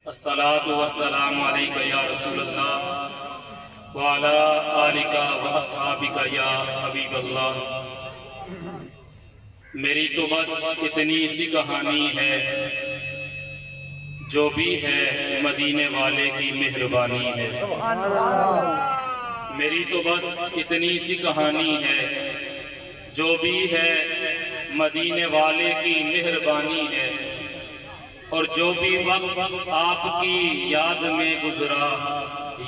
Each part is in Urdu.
الصلاة والسلام علیکہ یا رسول اللہ وعلی آلکہ و اصحابکہ یا حبیب اللہ۔ میری تو بس اتنی سی کہانی ہے، جو بھی ہے مدینے والے کی مہربانی ہے۔ میری تو بس اتنی سی کہانی ہے، جو بھی ہے مدینے والے کی مہربانی ہے، اور جو بھی وقت آپ کی یاد میں گزرا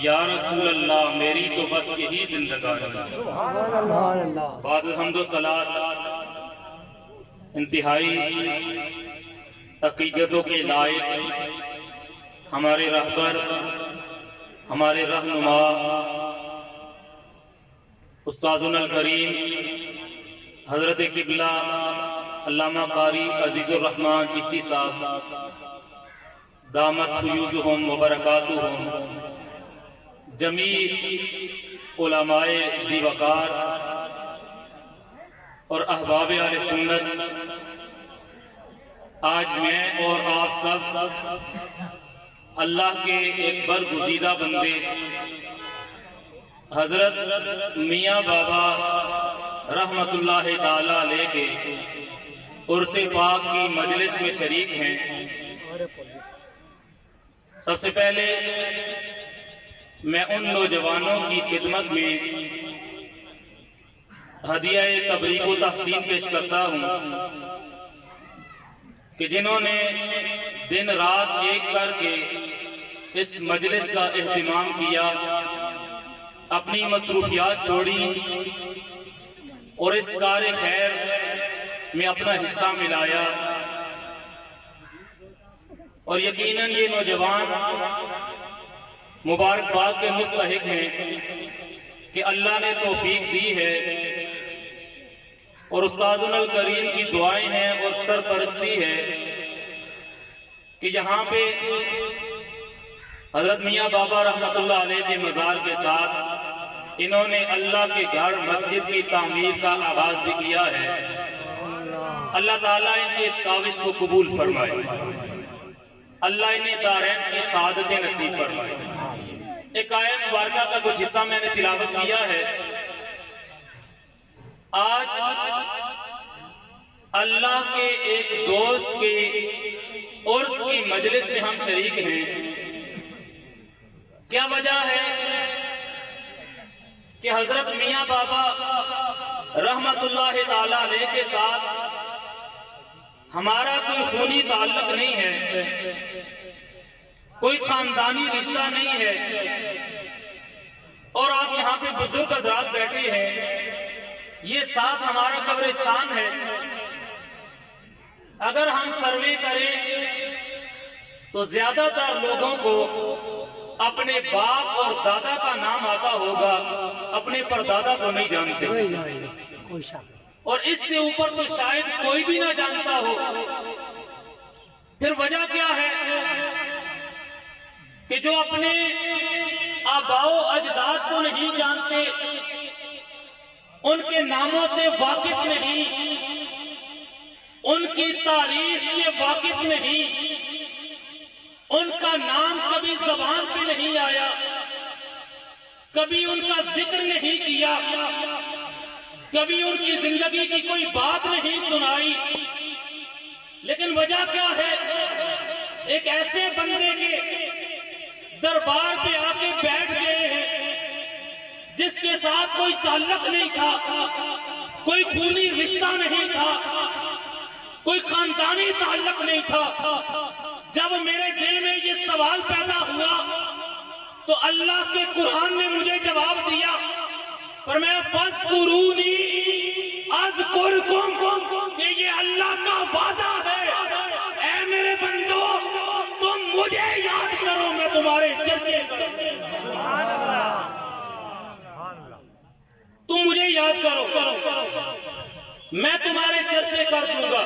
یا رسول اللہ میری تو بس یہی زندگانی ہے۔ بعد حمد و صلاۃ انتہائی عقیدتوں کے لائق ہمارے رہبر، ہمارے رہنما استاذنا الکریم حضرت قبلہ علامہ قاری عزیز الرحمن چشتی صاحب دامت فیوزہم و برکاتہم، جمیع علماء ذی وقار اور احباب اہل سنت، آج میں اور آپ سب اللہ کے ایک برگزیدہ بندے حضرت میاں بابا رحمت اللہ تعالی علیہ کے عرس پاک کی مجلس میں شریک ہیں۔ سب سے پہلے میں ان نوجوانوں کی خدمت میں ہدیہ تبریک و تحسین پیش کرتا ہوں کہ جنہوں نے دن رات ایک کر کے اس مجلس کا اہتمام کیا، اپنی مصروفیات چھوڑی اور اس کار خیر میں اپنا حصہ ملایا، اور یقیناً یہ نوجوان مبارکباد کے مستحق ہیں کہ اللہ نے توفیق دی ہے، اور استاذنا الکریم کی دعائیں ہیں اور سرپرستی ہے کہ یہاں پہ حضرت میاں بابا رحمت اللہ علیہ کے مزار کے ساتھ انہوں نے اللہ کے گھر مسجد کی تعمیر کا آغاز بھی کیا ہے۔ اللہ تعالیٰ ان کی اس کاوش کو قبول فرمائے، اللہ انہیں دارین کی سعادتیں نصیب فرمائے۔ ایک آیت مبارکہ کا کچھ حصہ میں نے تلاوت کیا ہے۔ آج اللہ کے ایک دوست کی عرس کی مجلس میں ہم شریک ہیں۔ کیا وجہ ہے کہ حضرت میاں بابا رحمت اللہ تعالی علیہ کے ساتھ ہمارا کوئی خونی تعلق نہیں ہے، کوئی خاندانی رشتہ نہیں ہے، اور آپ یہاں پہ بزرگ حضرات بیٹھے ہیں، یہ ساتھ ہمارا قبرستان ہے۔ اگر ہم سروے کریں تو زیادہ تر لوگوں کو اپنے باپ اور دادا کا نام آتا ہوگا، اپنے پردادا کو نہیں جانتے، اور اس سے اوپر تو شاید کوئی بھی نہ جانتا ہو۔ پھر وجہ کیا ہے کہ جو اپنے آباء و اجداد کو نہیں جانتے، ان کے ناموں سے واقف نہیں، ان کی تاریخ سے واقف نہیں، ان کا نام کبھی زبان پہ نہیں آیا، کبھی ان کا ذکر نہیں کیا، کبھی ان کی زندگی کی کوئی بات نہیں سنائی، لیکن وجہ کیا ہے؟ ایک ایسے بندے کے دربار پہ آ کے بیٹھ گئے ہیں جس کے ساتھ کوئی تعلق نہیں تھا، کوئی خونی رشتہ نہیں تھا، کوئی خاندانی تعلق نہیں تھا۔ جب میرے دل میں یہ سوال پیدا ہوا تو اللہ کے قرآن نے مجھے جواب دیا، فرمایا فَاذْكُرُونِي أَذْكُرْكُمْ، کہ یہ اللہ کا وعدہ ہے، اے میرے بندو تم مجھے یاد کرو، میں تمہارے چرچے کروں۔ سبحان اللہ، تم مجھے یاد کرو، میں تمہارے چرچے کر دوں گا۔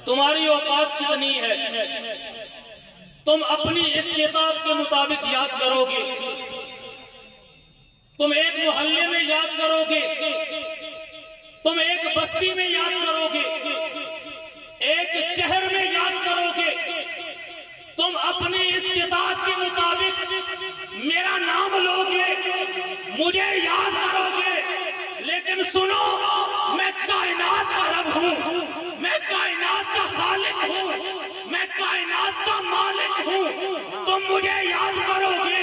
تمہاری اوقات کتنی ہے؟ تم اپنی استطاعت کے مطابق یاد کرو گے، تم ایک محلے میں یاد کرو گے، تم ایک بستی میں یاد کرو گے، ایک شہر میں یاد کرو گے، تم اپنی مجھے یاد کرو گے،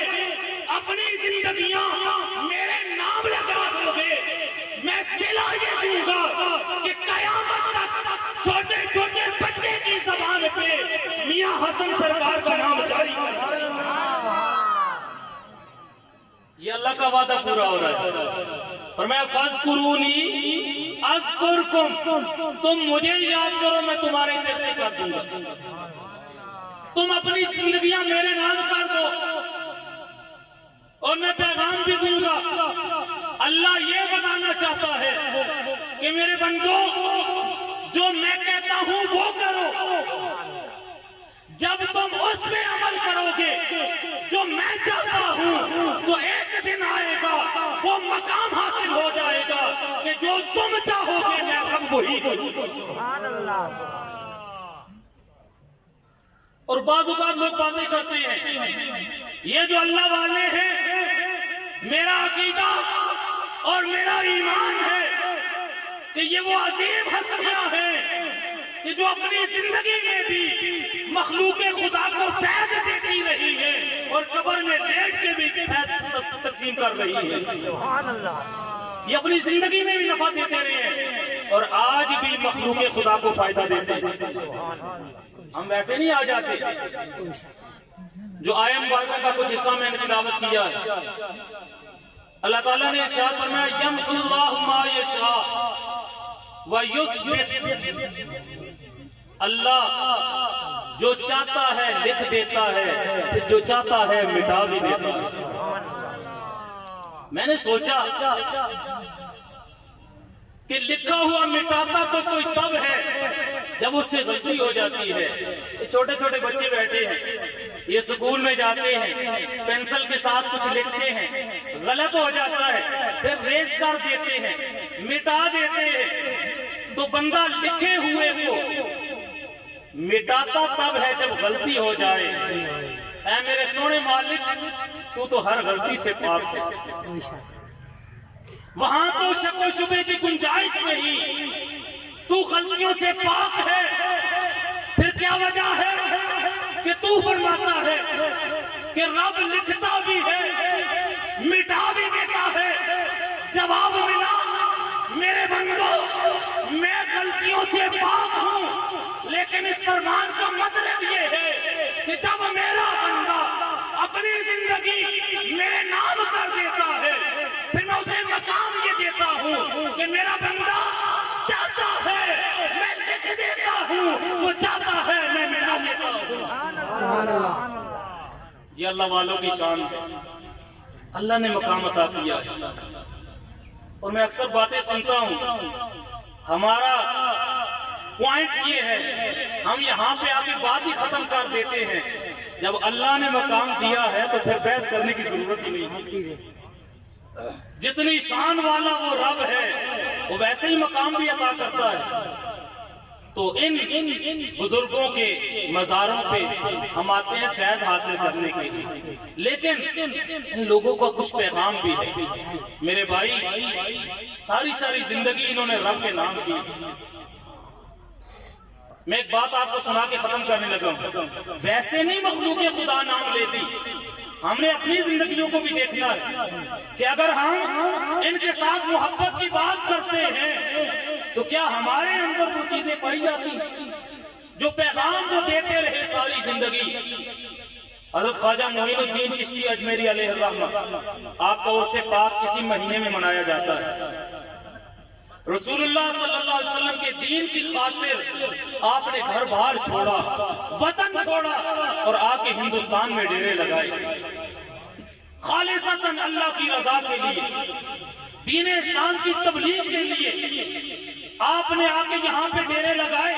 اپنی زندگیاں میرے نام لگا دو گے، میں صلہ یہ دوں گا کہ قیامت تک چھوٹے چھوٹے بچے کی زبان پہ میاں حسن سرکار کا نام جاری کر دو۔ یہ اللہ کا وعدہ پورا ہو رہا ہے۔ فرمایا فَاذْكُرُونِي أَذْكُرْكُمْ، تم مجھے یاد کرو میں تمہارے چرچے کر دوں گا۔ تم اپنی زندگیاں میرے نام کر دو، اور میں پیغام بھی دوں گا۔ اللہ یہ بتانا چاہتا ہے کہ میرے بندو، جو میں کہتا ہوں وہ کرو۔ جب تم اس میں عمل کرو گے جو میں چاہتا ہوں، تو ایک دن آئے گا وہ مقام حاصل ہو جائے گا کہ جو تم چاہو گے میں رب وہی کروں۔ اور بعض اوقات لوگ باتیں کرتے ہیں، یہ جو اللہ والے ہیں، میرا عقیدہ اور میرا ایمان ہے کہ یہ وہ عظیم ہستیاں ہیں کہ جو اپنی زندگی میں بھی مخلوق خدا کو فیض دیتی رہی ہے اور قبر میں لیٹ کے بھی فیض تقسیم کر رہی ہے۔ یہ اپنی زندگی میں بھی نفع دیتے رہے ہیں اور آج بھی مخلوق خدا کو فائدہ دیتے ہیں۔ ہم ویسے نہیں آ جاتے۔ جو آیت مبارکہ کا کچھ حصہ میں نے تلاوت کیا ہے، اللہ تعالیٰ نے ارشاد فرمایا یمحو اللہ ما یشاء ویثبت، اللہ جو چاہتا ہے لکھ دیتا ہے، پھر جو چاہتا ہے مٹا بھی دیتا ہے۔ میں نے سوچا کہ لکھا ہوا مٹاتا تو کوئی تب ہے جب اس سے غلطی ہو جاتی ہے۔ چھوٹے چھوٹے بچے بیٹھے ہیں، یہ سکول میں جاتے ہیں، پینسل کے ساتھ کچھ لکھتے ہیں، غلط ہو جاتا ہے، پھر ریز کر دیتے ہیں، مٹا دیتے ہیں۔ تو بندہ لکھے ہوئے کو مٹاتا تب ہے جب غلطی ہو جائے۔ اے میرے سونے مالک، تو ہر غلطی سے پاک ہے، وہاں تو شک و شبے کی گنجائش نہیں، تو غلطیوں سے پاک ہے۔ پھر کیا وجہ ہے کہ تو فرماتا ہے کہ رب لکھتا بھی ہے مٹا بھی دیتا ہے؟ جواب ملا میرے بندو، میں غلطیوں سے پاک ہوں، لیکن اس فرمان کا مطلب یہ ہے کہ جب میرا بندہ اپنی زندگی میرے نام کر دیتا ہے، پھر میں اسے مقام یہ دیتا ہوں کہ میرا بندہ چاہتا ہے میں لکھ دیتا ہوں، وہ چاہتا ہے میں مٹا دیتا ہوں۔ یہ اللہ والوں کی شان ہے، اللہ نے مقام عطا کیا ہے۔ اور میں اکثر باتیں سنتا ہوں، ہمارا پوائنٹ یہ ہے ہم یہاں پہ آ کے بات ہی ختم کر دیتے ہیں۔ جب اللہ نے مقام دیا ہے تو پھر بحث کرنے کی ضرورت ہی نہیں۔ جتنی شان والا وہ رب ہے، وہ ویسے ہی مقام بھی عطا کرتا ہے۔ تو ان بزرگوں کے مزاروں پہ ہم آتے ہیں فیض حاصل کرنے کے لیے، لیکن ان لوگوں کا کچھ پیغام بھی ہے۔ میرے بھائی، ساری زندگی انہوں نے رب کے نام کی۔ میں ایک بات آپ کو سنا کے ختم کرنے لگا ہوں، ویسے نہیں مخلوق خدا نام لیتی، ہم نے اپنی زندگیوں کو بھی دیکھنا ہے کہ اگر ہم ان کے ساتھ محبت کی بات کرتے ہیں تو کیا ہمارے اندر وہ چیزیں پائی جاتی جو پیغام وہ دیتے رہے ساری زندگی۔ حضرت خواجہ معین الدین چشتی اجمیری علیہ الرحمہ، آپ کا عرس پاک کسی مہینے میں منایا جاتا ہے۔ رسول اللہ صلی اللہ علیہ وسلم کے دین کی خاطر آپ نے گھر بار چھوڑا، وطن چھوڑا اور آ کے ہندوستان میں ڈیرے لگائے، خالصتاً اللہ کی رضا کے لیے، دین اسلام کی تبلیغ کے لیے آپ نے آ کے یہاں پہ ڈیرے لگائے۔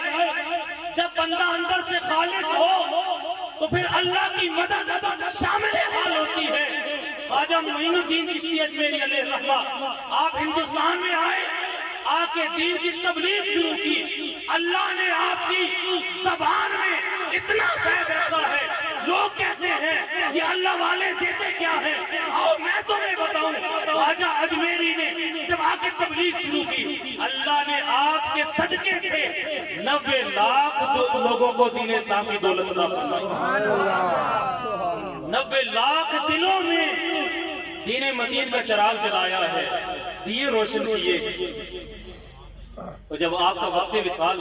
جب بندہ اندر سے خالص ہو تو پھر اللہ کی مدد شامل حال ہوتی ہے۔ خواجہ معین الدین چشتی اجمیری علیہ الرحمہ، آپ ہندوستان میں آئے، آ کے دین کی تبلیغ شروع کی۔ اللہ نے آپ کی زبان میں اتنا فیض رکھا ہے، لوگ کہتے ہیں یہ اللہ والے دیتے کیا ہیں؟ آؤ میں تمہیں بتاؤں، خواجہ اجمیری نے جب آ کے تبلیغ شروع کی، اللہ نے آپ کے صدقے سے 90 لاکھ لوگوں کو دین اسلام کی دولت عطا فرمائی۔ 90 لاکھ دلوں میں دین مدین کا چراغ جلایا ہے، دیے روشن کیے۔ اور جب آپ کا وقت وصال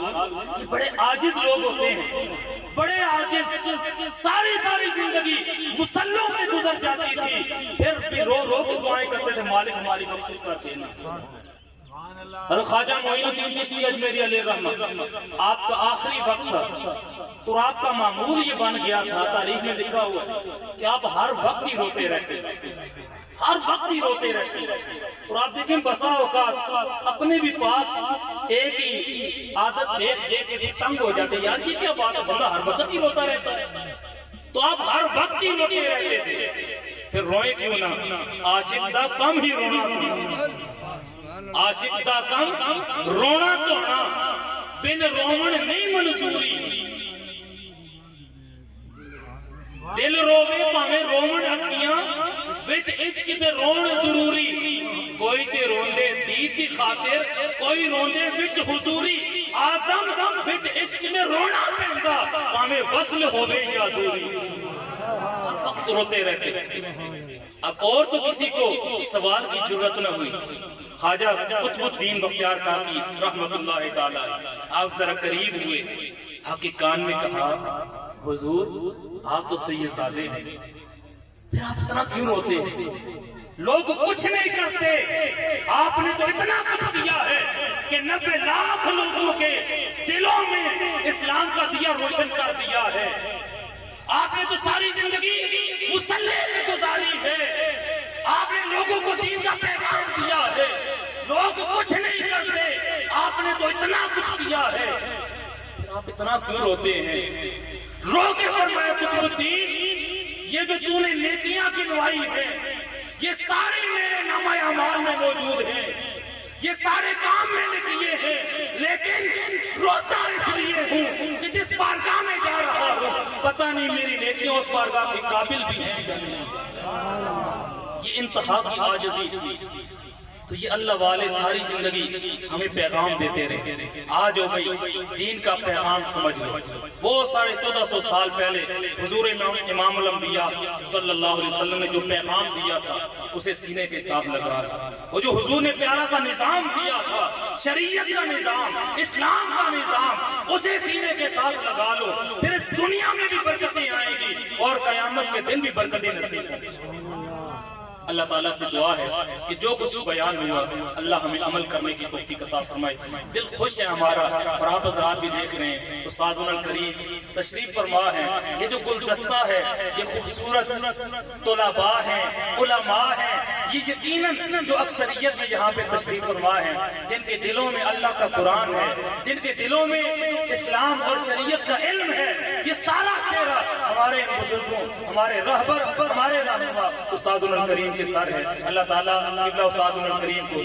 بڑے عاجز لوگ ہوتے ہیں، بڑے عاجز، ساری زندگی مسلوں میں گزر جاتی تھی، پھر بھی رو رو کے دعائیں کرتے تھے، مالک ہماری بخشش کر دینا۔ حضرت خواجہ معین الدین چشتی اجمیری علیہ رحمت، آپ کا آخری وقت تھا، تو آپ کا معمول یہ بن گیا تھا، تاریخ میں لکھا ہوا ہے کہ آپ ہر وقت ہی روتے رہتے، ہر وقت ہی روتے رہتے۔ اور آپ دیکھیں بسا اوقات اپنے بھی پاس ایک ہی عادت دیکھ کے تنگ ہو جاتے، یار یہ کیا بات ہے، بندہ ہر وقت ہی روتا رہتا ہے۔ تو آپ ہر وقت ہی روتے رہتے تھے، پھر روئے کیوں نہ؟ عاشق دا کم ہی رونا تھا، عاشق دا کم رونا تونا، بن رومن نہیں منظوری، دل روے پاویں رومن اکھیاں، وچ عشق تے رون ضروری، کوئی تے روندے دید دی خاطر، کوئی روندے وچ حضوری، آزم وچ عشق تے رونا پیندا، پاویں وصل ہووے یا دوری، ہر وقت روتے رہتے۔ اب اور تو کسی کو سوال کی ضرورت نہ ہوئی۔ خواجہ قطب الدین بختیار کاکی رحمت اللہ تعالی، آپ ذرا قریب ہوئے، آپ کے کان میں کہا، حضور آپ تو سید زادے ہیں، پھر آپ اتنا کیوں روتے ہیں؟ لوگ کچھ نہیں کرتے، آپ نے تو اتنا کچھ کیا ہے کہ 90 لاکھ لوگوں کے دلوں میں اسلام کا دیا روشن کر دیا ہے۔ آپ نے تو ساری زندگی مسلح میں گزاری ہے، آپ نے لوگوں کو دین کا پیغام دیا ہے، لوگ کچھ نہیں کرتے، آپ نے تو اتنا کچھ کیا ہے، پھر آپ اتنا کیوں روتے ہیں؟ رو کے فرمایا قطب الدین، یہ جو تو نے نیکیاں گنوائی ہیں، یہ سارے میرے نامہ اعمال میں موجود ہیں، یہ سارے کام میں نے کیے ہیں، لیکن روتا اس لیے ہوں کہ جس بارگاہ میں جا رہا ہوں پتہ نہیں میری نیکیاں اس بارگاہ کے قابل بھی ہیں یا نہیں۔ یہ انتہا کی عاجزی تھی۔ تو یہ اللہ والے ساری زندگی ہمیں پیغام دیتے رہے، آج ہو گئی دین کا پیغام سمجھ لو۔ وہ 1450 سال پہلے حضور امام الانبیاء صلی اللہ علیہ وسلم نے جو پیغام دیا تھا اسے سینے کے ساتھ لگا رہا، وہ جو حضور نے پیارا سا نظام دیا تھا، شریعت کا نظام، اسلام کا نظام، اسے سینے کے ساتھ لگا لو، پھر اس دنیا میں بھی برکتیں آئیں گی اور قیامت کے دن بھی برکتیں نصیب ہوں۔ اللہ تعالیٰ سے دعا ہے کہ جو کچھ بیان ہوا اللہ ہمیں عمل کرنے کی توفیق عطا فرمائے۔ دل خوش ہے ہمارا، اور آپ حضرات بھی دیکھ رہے ہیں، استاذنا الکریم تشریف فرما ہے، یہ جو گلدستہ ہے یہ خوبصورت طلباء ہیں، علماء ہیں، یہ یقیناً جو اکثریت میں یہاں پہ تشریف فرما ہے، جن کے دلوں میں اللہ کا قرآن ہے، جن کے دلوں میں اسلام اور شریعت کا علم ہے، یہ سارا چہرہ ہمارے بزرگوں، ہمارے رہبر، ہمارے رہنما استاذنا الکریم کے سر ہے۔ اللہ تعالیٰ استاذنا الکریم کو